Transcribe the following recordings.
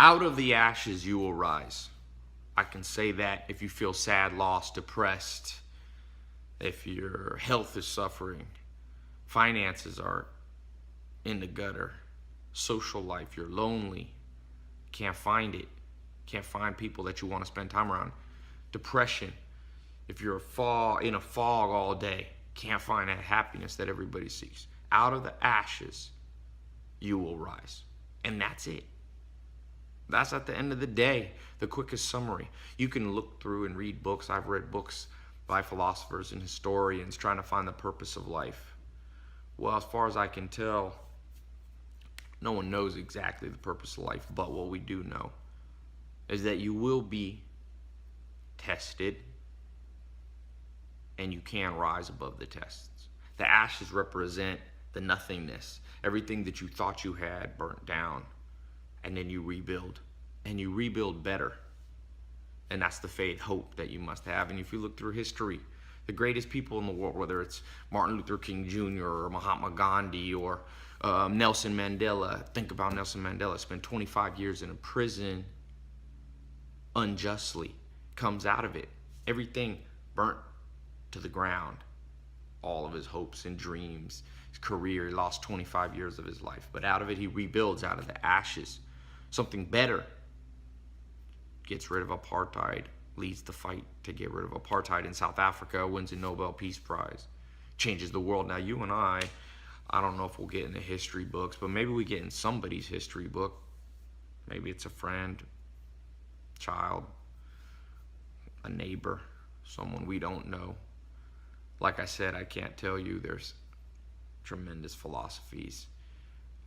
Out of the ashes you will rise. I can say that if you feel sad, lost, depressed, if your health is suffering, finances are in the gutter, social life, you're lonely, can't find it, can't find people that you want to spend time around. Depression, if you're in a fog all day, can't find that happiness that everybody seeks. Out of the ashes, you will rise. And that's it. That's at the end of the day, the quickest summary. You can look through and read books. I've read books by philosophers and historians trying to find the purpose of life. Well, as far as I can tell, no one knows exactly the purpose of life, but what we do know is that you will be tested and you can rise above the tests. The ashes represent the nothingness, everything that you thought you had burnt down, and then you rebuild, and you rebuild better. And that's the faith, hope that you must have. And if you look through history, the greatest people in the world, whether it's Martin Luther King Jr. or Mahatma Gandhi or Nelson Mandela. Think about Nelson Mandela, spent 25 years in a prison unjustly, comes out of it, everything burnt to the ground, all of his hopes and dreams, his career. He lost 25 years of his life, but out of it he rebuilds, out of the ashes something better, gets rid of apartheid, leads the fight to get rid of apartheid in South Africa, wins a Nobel Peace Prize, changes the world. Now you and I don't know if we'll get in the history books, but maybe we get in somebody's history book. Maybe it's a friend, child, a neighbor, someone we don't know. Like I said, I can't tell you. There's tremendous philosophies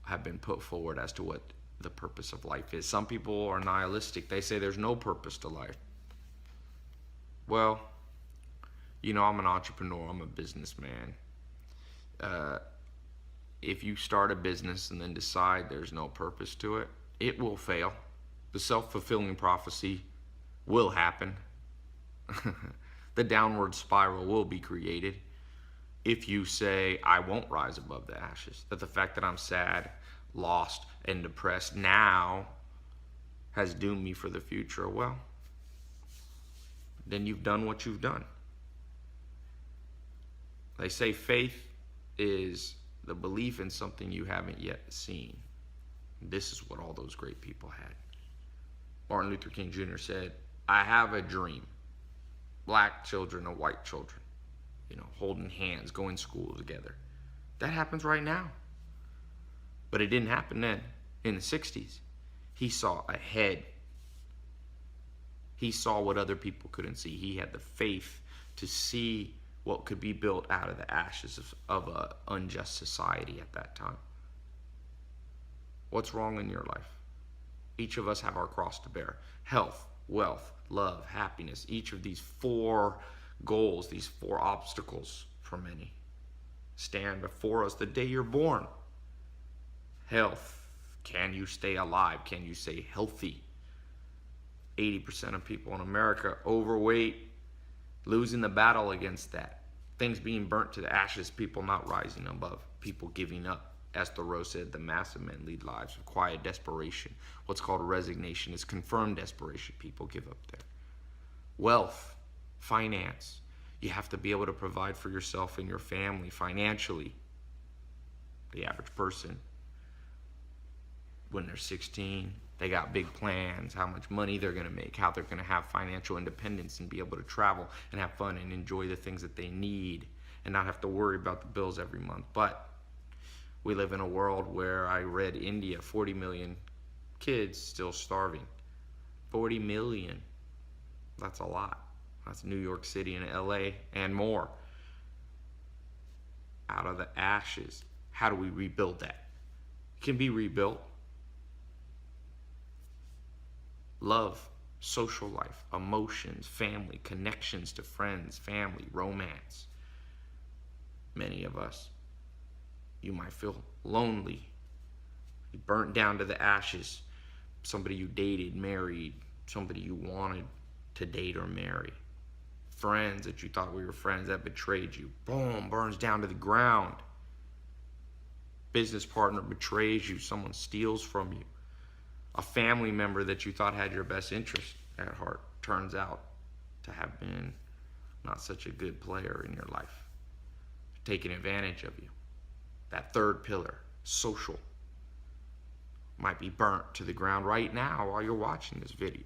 have been put forward as to what the purpose of life is. Some people are nihilistic. They say there's no purpose to life. Well, I'm an entrepreneur. I'm a businessman. If you start a business and then decide there's no purpose to it, it will fail. The self-fulfilling prophecy will happen. The downward spiral will be created if you say, I won't rise above the ashes. That the fact that I'm sad, lost, and depressed now has doomed me for the future. Well, then you've done what you've done. They say faith is the belief in something you haven't yet seen. This is what all those great people had. Martin Luther King Jr. said, I have a dream. Black children and white children, holding hands, going to school together. That happens right now. But it didn't happen then. In the 60s, he saw ahead. He saw what other people couldn't see. He had the faith to see what could be built out of the ashes of an unjust society at that time. What's wrong in your life? Each of us have our cross to bear. Health, wealth, love, happiness. Each of these 4 goals, these 4 obstacles for many, stand before us the day you're born. Health. Can you stay alive? Can you stay healthy? 80% of people in America overweight, losing the battle against that. Things being burnt to the ashes, people not rising above, people giving up. As Thoreau said, the mass of men lead lives of quiet desperation. What's called resignation is confirmed desperation. People give up there. Wealth, finance. You have to be able to provide for yourself and your family financially. The average person, when they're 16, they got big plans, how much money they're going to make, how they're going to have financial independence and be able to travel and have fun and enjoy the things that they need and not have to worry about the bills every month. But we live in a world where I read India, 40 million kids still starving. 40 million. That's a lot. That's New York City and LA and more. Out of the ashes, how do we rebuild that? It can be rebuilt. Love, social life, emotions, family, connections to friends, family, romance. Many of us, you might feel lonely. You burnt down to the ashes. Somebody you dated, married, somebody you wanted to date or marry. Friends that you thought were your friends that betrayed you. Boom, burns down to the ground. Business partner betrays you. Someone steals from you. A family member that you thought had your best interest at heart turns out to have been not such a good player in your life, taking advantage of you. That third pillar, social, might be burnt to the ground right now while you're watching this video.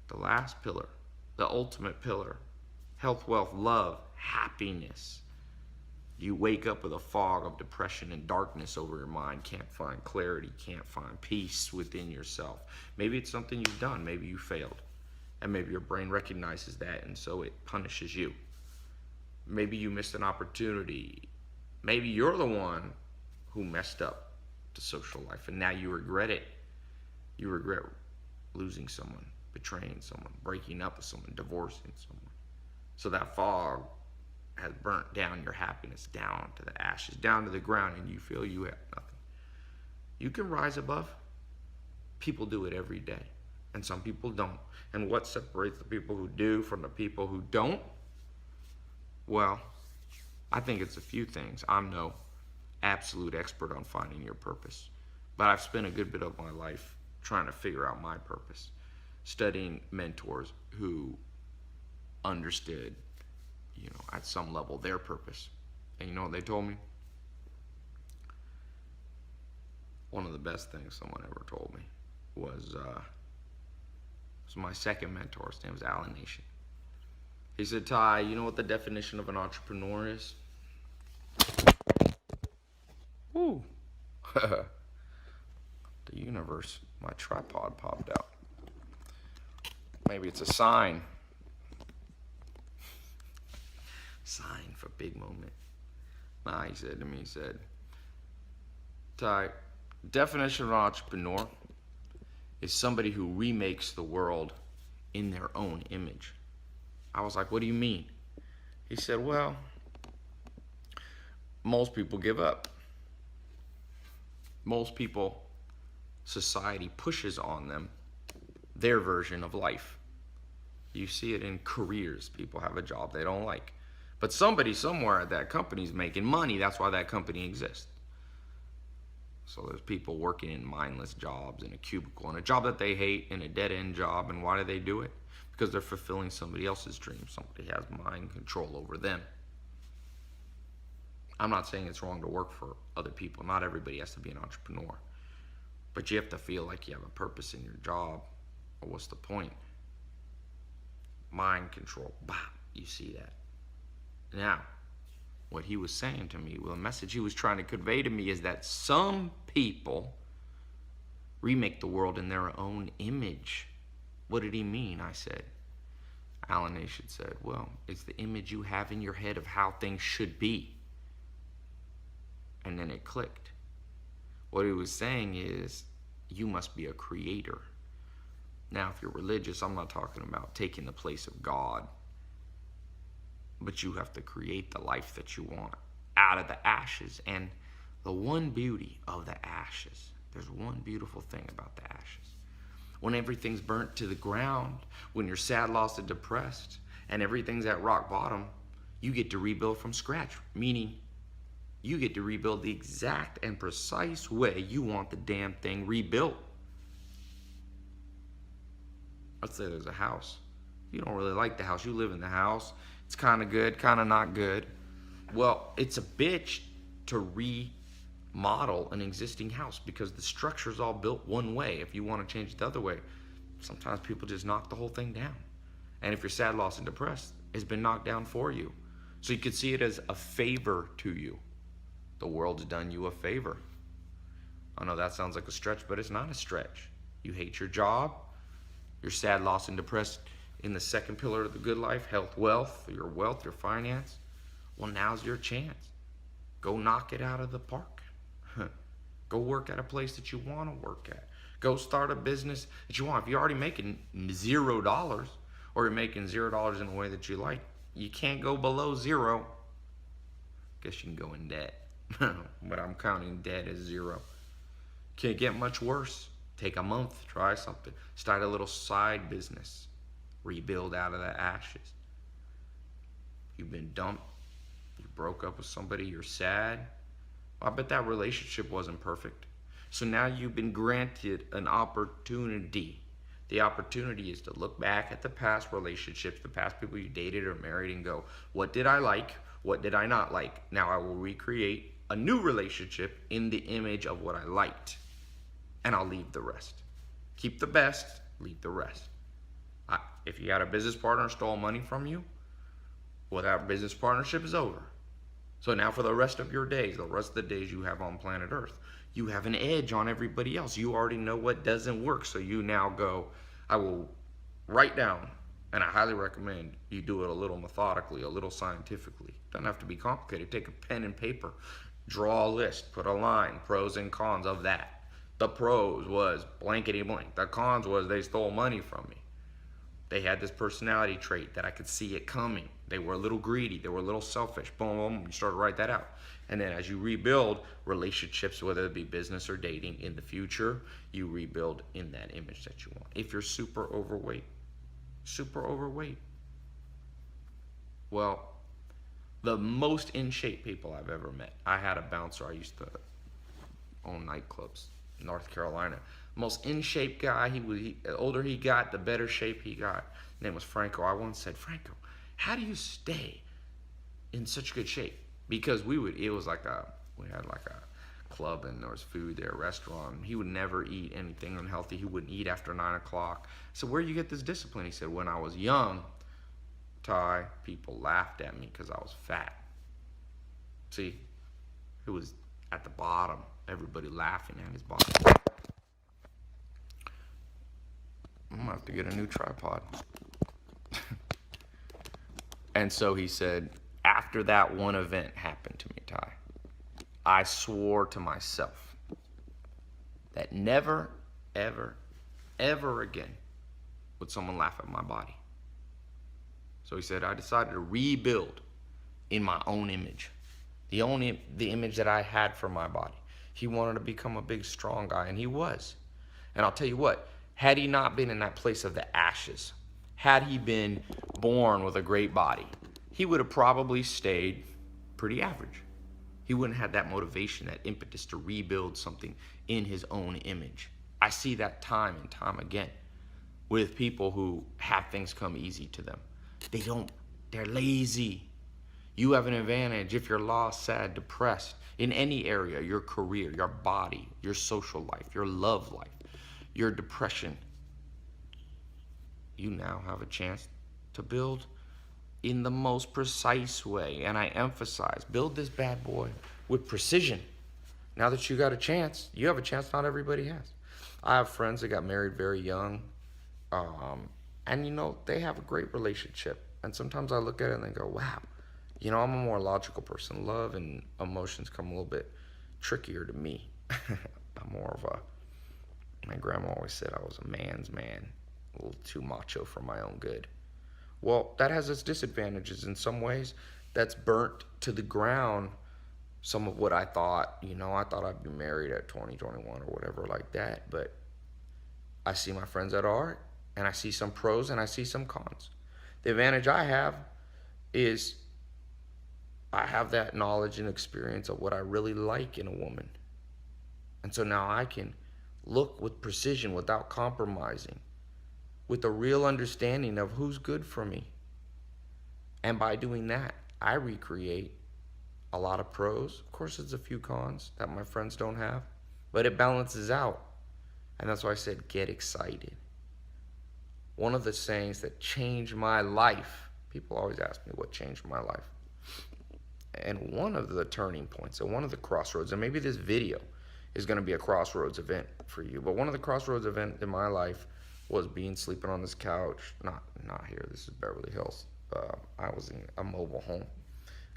The last pillar, the ultimate pillar, health, wealth, love, happiness. You wake up with a fog of depression and darkness over your mind, can't find clarity, can't find peace within yourself. Maybe it's something you've done, maybe you failed, and maybe your brain recognizes that and so it punishes you. Maybe you missed an opportunity. Maybe you're the one who messed up the social life and now you regret it. You regret losing someone, betraying someone, breaking up with someone, divorcing someone. So that fog has burnt down your happiness down to the ashes, down to the ground, and you feel you have nothing. You can rise above. People do it every day, and some people don't. And what separates the people who do from the people who don't? Well, I think it's a few things. I'm no absolute expert on finding your purpose, but I've spent a good bit of my life trying to figure out my purpose, studying mentors who understood, at some level, their purpose. And you know what they told me? One of the best things someone ever told me was my second mentor. His name was Alan Nation. He said, "Tai, you know what the definition of an entrepreneur is?" Woo. The universe, my tripod popped out. Maybe it's a sign. Sign for big moment. Nah, he said to me, "Tai, definition of an entrepreneur is somebody who remakes the world in their own image." I was like, "What do you mean?" He said, "Well, most people give up. Most people, society pushes on them their version of life. You see it in careers. People have a job they don't like. But somebody somewhere at that company is making money. That's why that company exists. So there's people working in mindless jobs, in a cubicle, in a job that they hate, in a dead-end job. And why do they do it? Because they're fulfilling somebody else's dream. Somebody has mind control over them. I'm not saying it's wrong to work for other people. Not everybody has to be an entrepreneur. But you have to feel like you have a purpose in your job. Or what's the point? Mind control. Bah, you see that. Now, what he was saying to me, well, the message he was trying to convey to me is that some people remake the world in their own image. What did he mean? I said. Alan Nation said, well, it's the image you have in your head of how things should be. And then it clicked. What he was saying is, you must be a creator. Now, if you're religious, I'm not talking about taking the place of God. But you have to create the life that you want out of the ashes. And the one beauty of the ashes, there's one beautiful thing about the ashes. When everything's burnt to the ground, when you're sad, lost, and depressed, and everything's at rock bottom, you get to rebuild from scratch. Meaning, you get to rebuild the exact and precise way you want the damn thing rebuilt. Let's say there's a house. You don't really like the house. You live in the house. It's kind of good, kind of not good. Well, it's a bitch to remodel an existing house because the structure's all built one way. If you want to change it the other way, sometimes people just knock the whole thing down. And if you're sad, lost, and depressed, it's been knocked down for you. So you could see it as a favor to you. The world's done you a favor. I know that sounds like a stretch, but it's not a stretch. You hate your job. You're sad, lost, and depressed in the second pillar of the good life, health, wealth, your finance. Well, now's your chance. Go knock it out of the park. Go work at a place that you want to work at. Go start a business that you want. If you're already making $0 or you're making $0 in a way that you like, you can't go below zero. Guess you can go in debt. But I'm counting debt as zero. Can't get much worse. Take a month, try something. Start a little side business. Rebuild out of the ashes. You've been dumped. You broke up with somebody. You're sad. I bet that relationship wasn't perfect. So now you've been granted an opportunity. The opportunity is to look back at the past relationships, the past people you dated or married, and go, what did I like? What did I not like? Now I will recreate a new relationship in the image of what I liked, and I'll leave the rest. Keep the best, leave the rest. If you had a business partner stole money from you, well, that business partnership is over. So now for the rest of your days, the rest of the days you have on planet Earth, you have an edge on everybody else. You already know what doesn't work. So you now go, I will write down, and I highly recommend you do it a little methodically, a little scientifically. Doesn't have to be complicated. Take a pen and paper, draw a list, put a line, pros and cons of that. The pros was blankety blank. The cons was they stole money from me. They had this personality trait that I could see it coming. They were a little greedy. They were a little selfish. Boom, boom. You start to write that out. And then as you rebuild relationships, whether it be business or dating in the future, you rebuild in that image that you want. If you're super overweight, well, the most in shape people I've ever met. I had a bouncer. I used to own nightclubs in North Carolina. Most in shape guy. The older he got, the better shape he got. His name was Franco. I once said, Franco, how do you stay in such good shape? Because we had like a club and there was food there, a restaurant. He would never eat anything unhealthy. He wouldn't eat after 9 o'clock. So where do you get this discipline? He said, when I was young, Tai, people laughed at me because I was fat. See, it was at the bottom. Everybody laughing at his bottom. I'm gonna have to get a new tripod. And so he said, after that one event happened to me, Tai, I swore to myself that never, ever, ever again would someone laugh at my body. So he said, I decided to rebuild in my own image, the image that I had for my body. He wanted to become a big, strong guy, and he was. And I'll tell you what, had he not been in that place of the ashes, had he been born with a great body, he would have probably stayed pretty average. He wouldn't have that motivation, that impetus to rebuild something in his own image. I see that time and time again with people who have things come easy to them. They're lazy. You have an advantage if you're lost, sad, depressed in any area, your career, your body, your social life, your love life, your depression. You now have a chance to build in the most precise way. And I emphasize, build this bad boy with precision. Now that you got a chance, you have a chance not everybody has. I have friends that got married very young. And they have a great relationship. And sometimes I look at it and I go, wow, I'm a more logical person. Love and emotions come a little bit trickier to me. I'm more of my grandma always said I was a man's man, a little too macho for my own good. Well, that has its disadvantages in some ways. That's burnt to the ground some of what I thought. I thought I'd be married at 20, 21 or whatever like that. But I see my friends that are, and I see some pros and I see some cons. The advantage I have is I have that knowledge and experience of what I really like in a woman. And so now I can look with precision without compromising, with a real understanding of who's good for me. And by doing that, I recreate a lot of pros. Of course, there's a few cons that my friends don't have, but it balances out. And that's why I said, get excited. One of the sayings that changed my life, people always ask me what changed my life. And one of the turning points, and one of the crossroads, and maybe this video is going to be a crossroads event for you, but one of the crossroads events in my life was sleeping on this couch. Not here, this is Beverly Hills. I was in a mobile home,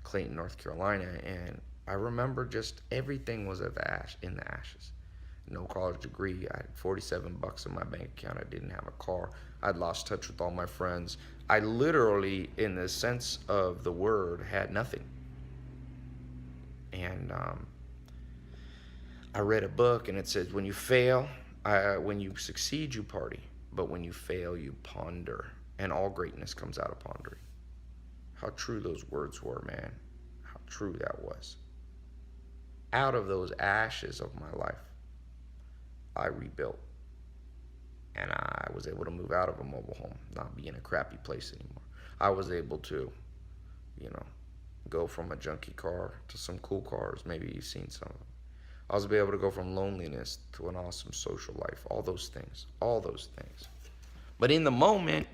Clayton, North Carolina, and I remember just everything was in the ashes. No college degree. I had $47 in my bank account. I didn't have a car. I'd lost touch with all my friends. I literally, in the sense of the word, had nothing. And I read a book, and it says, when you succeed, you party. But when you fail, you ponder. And all greatness comes out of pondering. How true those words were, man. How true that was. Out of those ashes of my life, I rebuilt. And I was able to move out of a mobile home, not be in a crappy place anymore. I was able to, you know, go from a junky car to some cool cars. Maybe you've seen some of them. I was able to go from loneliness to an awesome social life. All those things. All those things. But in the moment,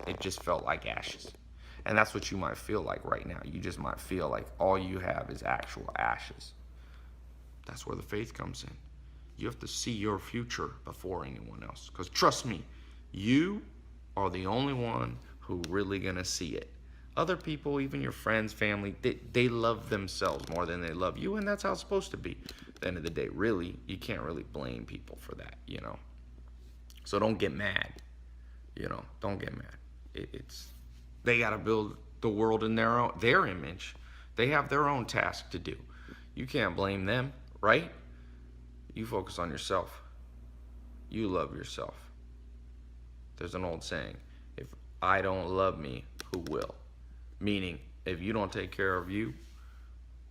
it just felt like ashes. And that's what you might feel like right now. You just might feel like all you have is actual ashes. That's where the faith comes in. You have to see your future before anyone else. Because trust me, you are the only one who really gonna see it. Other people, even your friends, family, they love themselves more than they love you, and that's how it's supposed to be. At the end of the day, really, you can't really blame people for that, you know. So don't get mad, you know. Don't get mad. It's they gotta build the world in their image. They have their own task to do. You can't blame them, right? You focus on yourself. You love yourself. There's an old saying, if I don't love me, who will? Meaning, if you don't take care of you,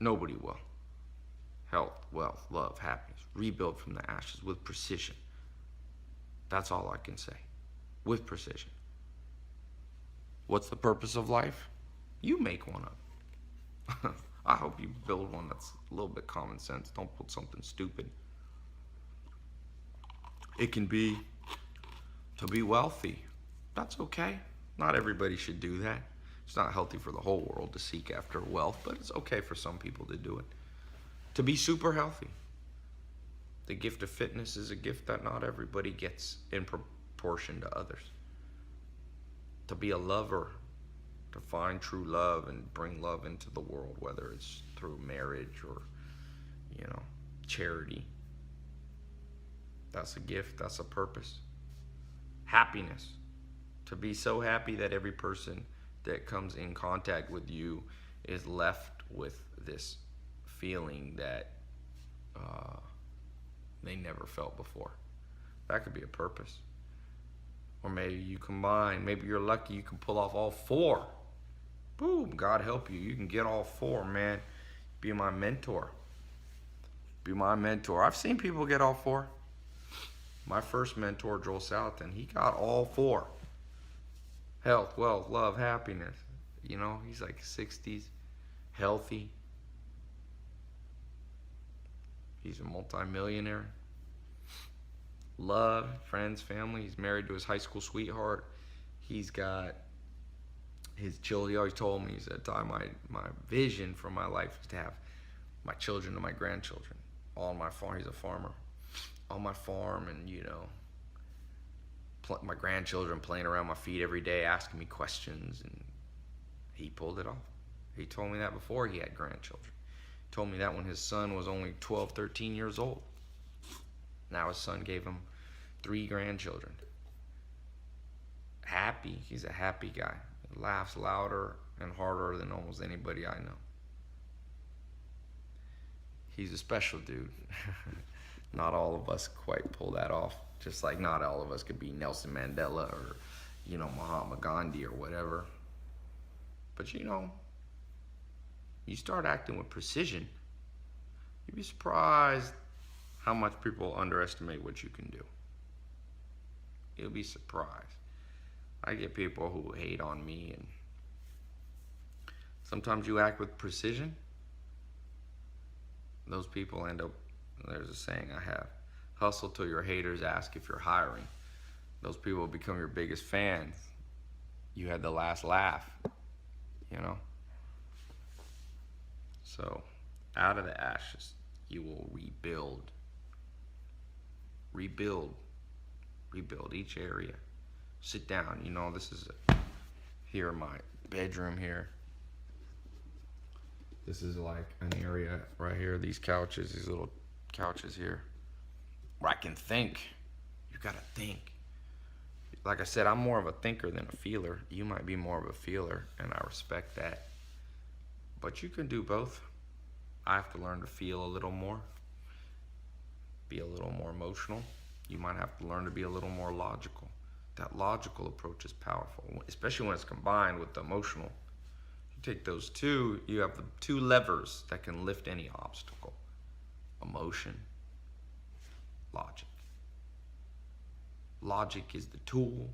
nobody will. Health, wealth, love, happiness. Rebuild from the ashes with precision. That's all I can say. With precision. What's the purpose of life? You make one up. I hope you build one that's a little bit common sense. Don't put something stupid. It can be to be wealthy. That's okay. Not everybody should do that. It's not healthy for the whole world to seek after wealth, but it's okay for some people to do it. To be super healthy. The gift of fitness is a gift that not everybody gets in proportion to others. To be a lover, to find true love and bring love into the world, whether it's through marriage or, you know, charity. That's a gift, that's a purpose. Happiness. To be so happy that every person that comes in contact with you is left with this feeling that they never felt before. That could be a purpose. Or maybe you combine, maybe you're lucky you can pull off all four. Boom, God help you. You can get all four, man. Be my mentor. Be my mentor. I've seen people get all four. My first mentor, Joel Salatin, he got all four. Health, wealth, love, happiness. You know, he's like 60s, healthy. He's a multi-millionaire. Love, friends, family. He's married to his high school sweetheart. He's got his children. He always told me, he said, "Ty, my vision for my life is to have my children and my grandchildren all on my farm." He's a farmer. On my farm, and you know, my grandchildren playing around my feet every day, asking me questions, and he pulled it off. He told me that before he had grandchildren. He told me that when his son was only 12, 13 years old. Now his son gave him 3 grandchildren. Happy. He's a happy guy. He laughs louder and harder than almost anybody I know. He's a special dude. Not all of us quite pull that off. Just like not all of us could be Nelson Mandela or, you know, Mahatma Gandhi or whatever. But you know, you start acting with precision, you'd be surprised how much people underestimate what you can do. You'll be surprised. I get people who hate on me, and sometimes you act with precision. Those people end up, there's a saying I have, hustle till your haters ask if you're hiring. Those people become your biggest fans. You had the last laugh, you know? So, out of the ashes, you will rebuild. Rebuild each area. Sit down, you know, this is here in my bedroom here. This is like an area right here, these couches, these little couches here, where I can think. You gotta think. Like I said, I'm more of a thinker than a feeler. You might be more of a feeler, and I respect that. But you can do both. I have to learn to feel a little more, be a little more emotional. You might have to learn to be a little more logical. That logical approach is powerful, especially when it's combined with the emotional. You take those two, you have the 2 levers that can lift any obstacle. Emotion, logic. Logic is the tool,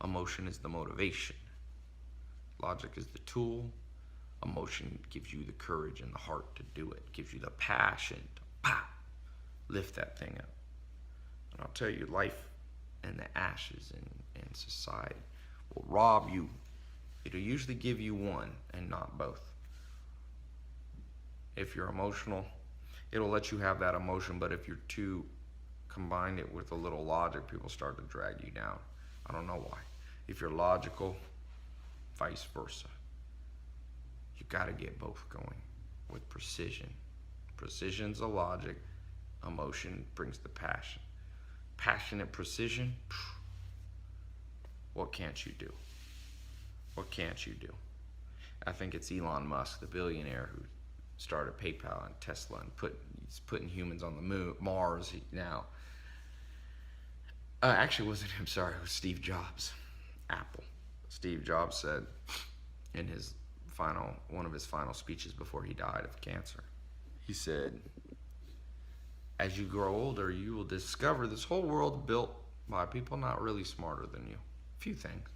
emotion is the motivation. Logic is the tool, emotion gives you the courage and the heart to do it, gives you the passion to lift that thing up. And I'll tell you, life and the ashes in society will rob you. It'll usually give you one and not both. If you're emotional, it'll let you have that emotion, but if you're too combined it with a little logic, people start to drag you down. I don't know why. If you're logical, vice versa. You got to get both going with precision. Precision's the logic, emotion brings the passion. Passionate precision, what can't you do? What can't you do? I think it's Elon Musk, the billionaire, who started PayPal and Tesla and he's putting humans on the moon, Mars now. Actually, it wasn't him, sorry, it was Steve Jobs, Apple. Steve Jobs said in one of his final speeches before he died of cancer, he said, as you grow older, you will discover this whole world built by people not really smarter than you. A few things.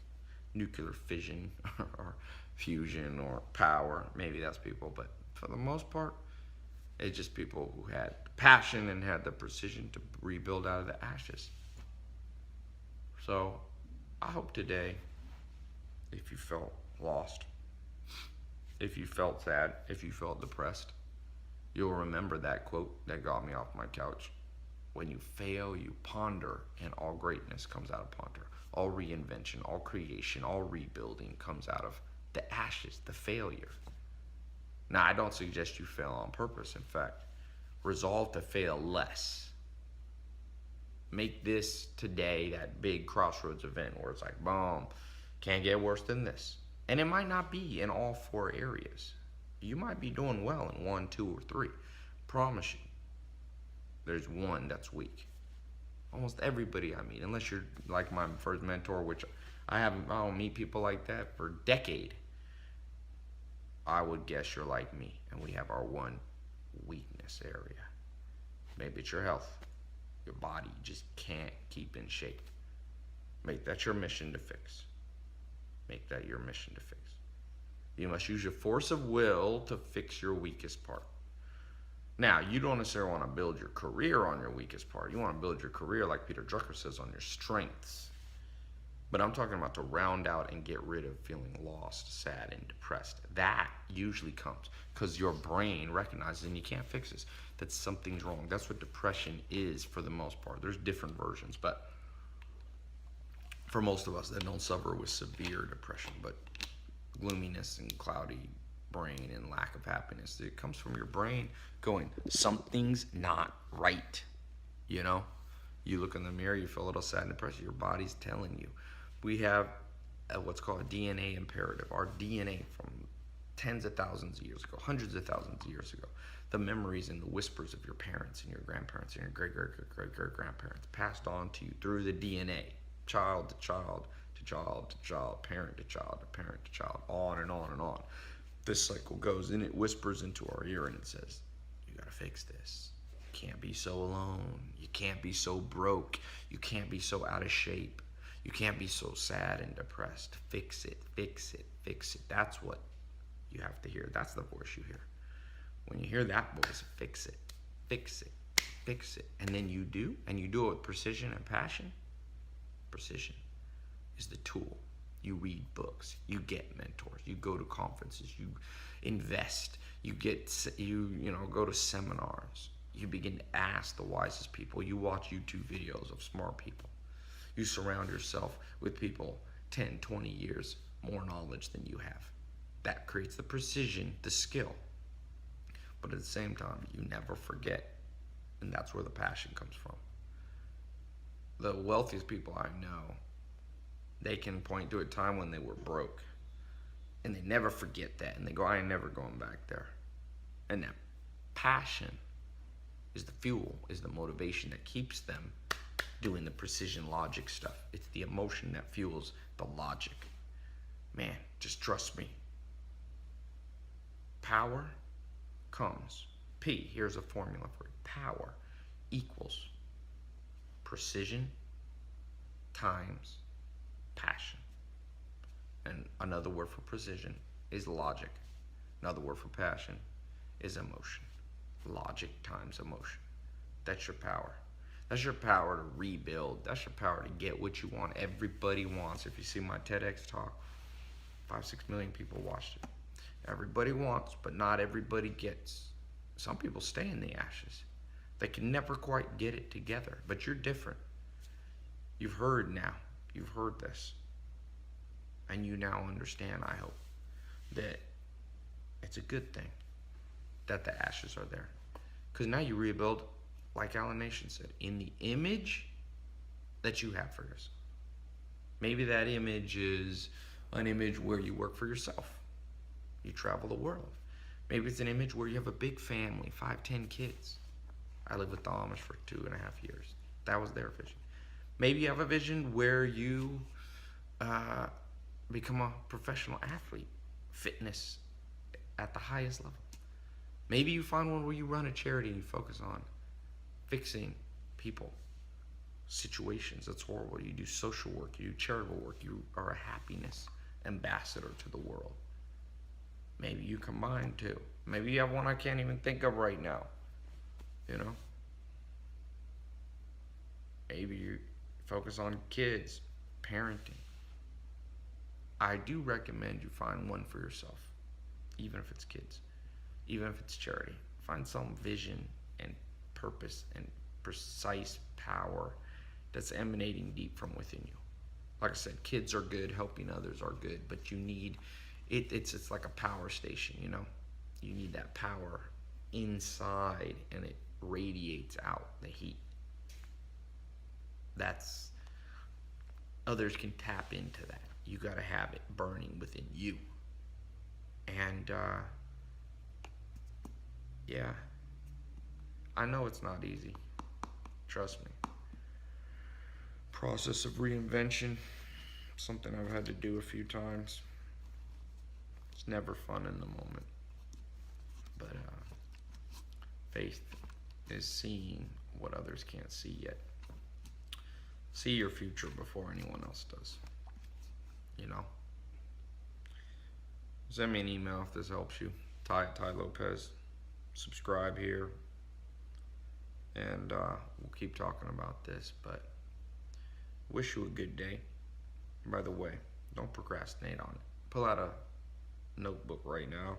Nuclear fission or fusion or power. Maybe that's people, but for the most part, it's just people who had passion and had the precision to rebuild out of the ashes. So I hope today, if you felt lost, if you felt sad, if you felt depressed, you'll remember that quote that got me off my couch. When you fail, you ponder, and all greatness comes out of ponder. All reinvention, all creation, all rebuilding comes out of the ashes, the failure. Now, I don't suggest you fail on purpose. In fact, resolve to fail less. Make this today that big crossroads event where it's like, boom, can't get worse than this. And it might not be in all 4 areas. You might be doing well in 1, 2, or 3. Promise you. There's one that's weak. Almost everybody I meet, unless you're like my first mentor, which I don't meet people like that for a decade. I would guess you're like me, and we have our one weakness area. Maybe it's your health. Your body just can't keep in shape. Make that your mission to fix. Make that your mission to fix. You must use your force of will to fix your weakest part. Now, you don't necessarily want to build your career on your weakest part. You want to build your career, like Peter Drucker says, on your strengths. But I'm talking about to round out and get rid of feeling lost, sad, and depressed. That usually comes because your brain recognizes, and you can't fix this, that something's wrong. That's what depression is for the most part. There's different versions, but for most of us that don't suffer with severe depression, but gloominess and cloudy brain and lack of happiness, it comes from your brain going, something's not right. You know, you look in the mirror, you feel a little sad and depressed, your body's telling you. We have what's called a DNA imperative. Our DNA from tens of thousands of years ago, hundreds of thousands of years ago, the memories and the whispers of your parents and your grandparents and your great-great-great-great-grandparents passed on to you through the DNA, child to child to child to child, parent to child to parent to child, on and on and on. This cycle goes, and it whispers into our ear, and it says, you gotta fix this. You can't be so alone. You can't be so broke. You can't be so out of shape. You can't be so sad and depressed. Fix it, fix it, fix it. That's what you have to hear. That's the voice you hear. When you hear that voice, fix it, fix it, fix it. And then you do, and you do it with precision and passion. Precision is the tool. You read books, you get mentors, you go to conferences, you invest, you go to seminars, you begin to ask the wisest people, you watch YouTube videos of smart people. You surround yourself with people 10, 20 years more knowledge than you have. That creates the precision, the skill. But at the same time, you never forget. And that's where the passion comes from. The wealthiest people I know, they can point to a time when they were broke. And they never forget that. And they go, I ain't never going back there. And that passion is the fuel, is the motivation that keeps them doing the precision logic stuff. It's the emotion that fuels the logic. Man, just trust me. Power comes. Here's a formula for it. Power equals precision times passion. And another word for precision is logic. Another word for passion is emotion. Logic times emotion. That's your power. That's your power to rebuild. That's your power to get what you want. Everybody wants. If you see my TEDx talk, 5-6 million people watched it. Everybody wants, but not everybody gets. Some people stay in the ashes. They can never quite get it together, but you're different. You've heard now. You've heard this. And you now understand, I hope, that it's a good thing that the ashes are there. Because now you rebuild, like Alan Nation said, in the image that you have for yourself. Maybe that image is an image where you work for yourself. You travel the world. Maybe it's an image where you have a big family, 5-10 kids. I lived with the Amish for 2.5 years. That was their vision. Maybe you have a vision where you become a professional athlete, fitness at the highest level. Maybe you find one where you run a charity and you focus on fixing people, situations that's horrible. You do social work, you do charitable work, you are a happiness ambassador to the world. Maybe you combine two. Maybe you have one I can't even think of right now. You know? Maybe you focus on kids, parenting. I do recommend you find one for yourself, even if it's kids, even if it's charity. Find some vision and purpose and precise power that's emanating deep from within you. Like I said, kids are good, helping others are good, but you need it's like a power station, you know? You need that power inside and it radiates out the heat. That's others can tap into that. You got to have it burning within you. And yeah, I know it's not easy. Trust me. Process of reinvention, something I've had to do a few times. It's never fun in the moment. But faith is seeing what others can't see yet. See your future before anyone else does. You know? Send me an email if this helps you. Tai Lopez. Subscribe here. And we'll keep talking about this. But wish you a good day. By the way, don't procrastinate on it. Pull out a notebook right now.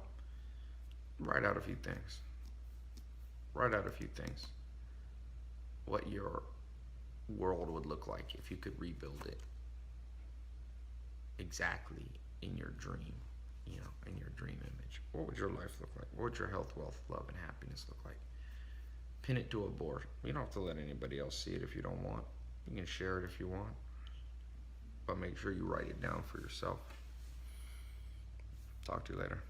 Write out a few things. Write out a few things. What your world would look like if you could rebuild it exactly in your dream, you know, in your dream image. What would your life look like? What would your health, wealth, love, and happiness look like? Pin it to a board. You don't have to let anybody else see it if you don't want. You can share it if you want, but make sure you write it down for yourself. Talk to you later.